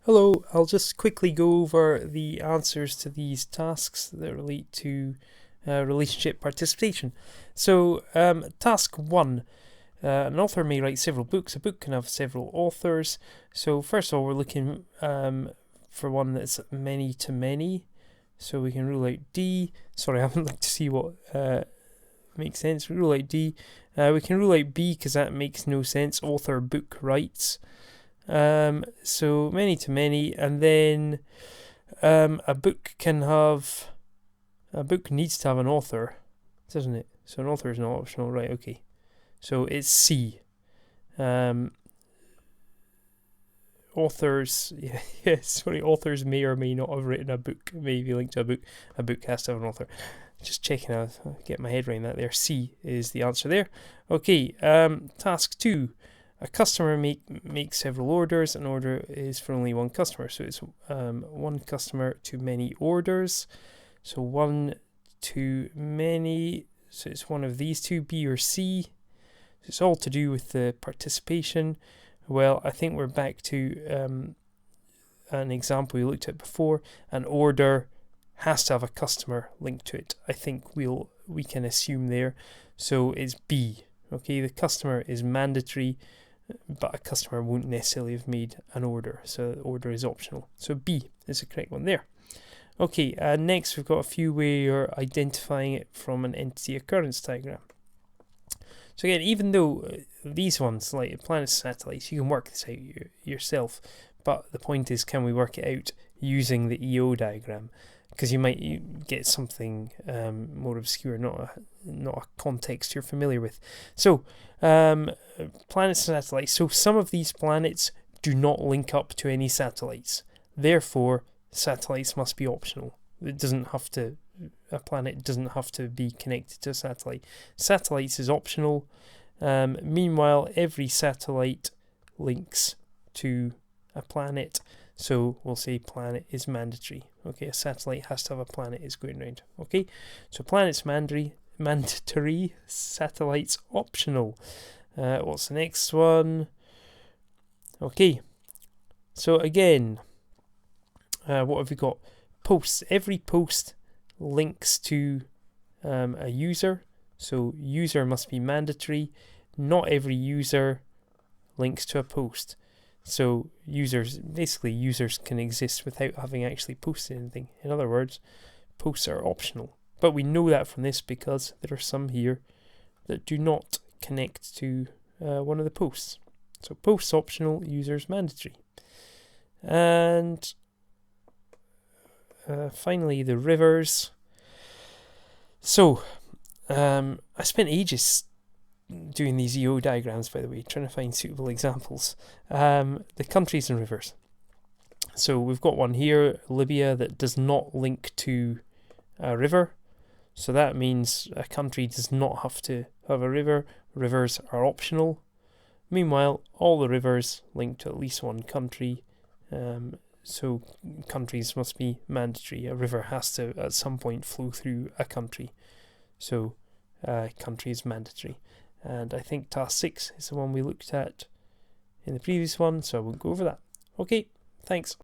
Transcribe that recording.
Hello, I'll just quickly go over the answers to these tasks that relate to relationship participation. So, task 1. An author may write several books. A book can have several authors. So first of all, we're looking for one that's many to many. So we can rule out D. Sorry, I would like to see what makes sense. We rule out D. We can rule out B because that makes no sense. Author, book, writes. So many to many, and then a book needs to have an author, doesn't it? So an author is not optional, right? Okay, so it's C. Authors, authors may or may not have written a book, may be linked to a book. A book has to have an author. Just checking out, get my head around that there. C is the answer there. Okay, task 2. A customer makes several orders. An order is for only one customer. So it's one customer to many orders. So one to many. So it's one of these two, B or C. So it's all to do with the participation. Well, I think we're back to an example we looked at before. An order has to have a customer linked to it. I think we can assume there. So it's B. Okay, the customer is mandatory, but a customer won't necessarily have made an order, so the order is optional. So B is the correct one there. Okay, next we've got a few where you're identifying it from an entity occurrence diagram. So again, even though these ones, like planets, satellites, you can work this out yourself, but the point is, can we work it out using the EO diagram? Because you might get something more obscure, not a context you're familiar with. So, planets and satellites. So some of these planets do not link up to any satellites. Therefore, satellites must be optional. A planet doesn't have to be connected to a satellite. Satellites is optional. Meanwhile, every satellite links to a planet. So we'll say planet is mandatory. Okay, a satellite has to have a planet is going around. Okay, so planet's mandatory, satellites optional. What's the next one? Okay, so again, what have we got? Posts. Every post links to a user. So user must be mandatory. Not every user links to a post. So users can exist without having actually posted anything. In other words, posts are optional. But we know that from this because there are some here that do not connect to one of the posts. So posts optional, users mandatory. And finally, the rivers. So I spent ages doing these EO diagrams, by the way, trying to find suitable examples. The countries and rivers. So we've got one here, Libya, that does not link to a river. So that means a country does not have to have a river. Rivers are optional. Meanwhile, all the rivers link to at least one country. So countries must be mandatory. A river has to at some point flow through a country. So country is mandatory. And I think task 6 is the one we looked at in the previous one, so I won't go over that. Okay, thanks.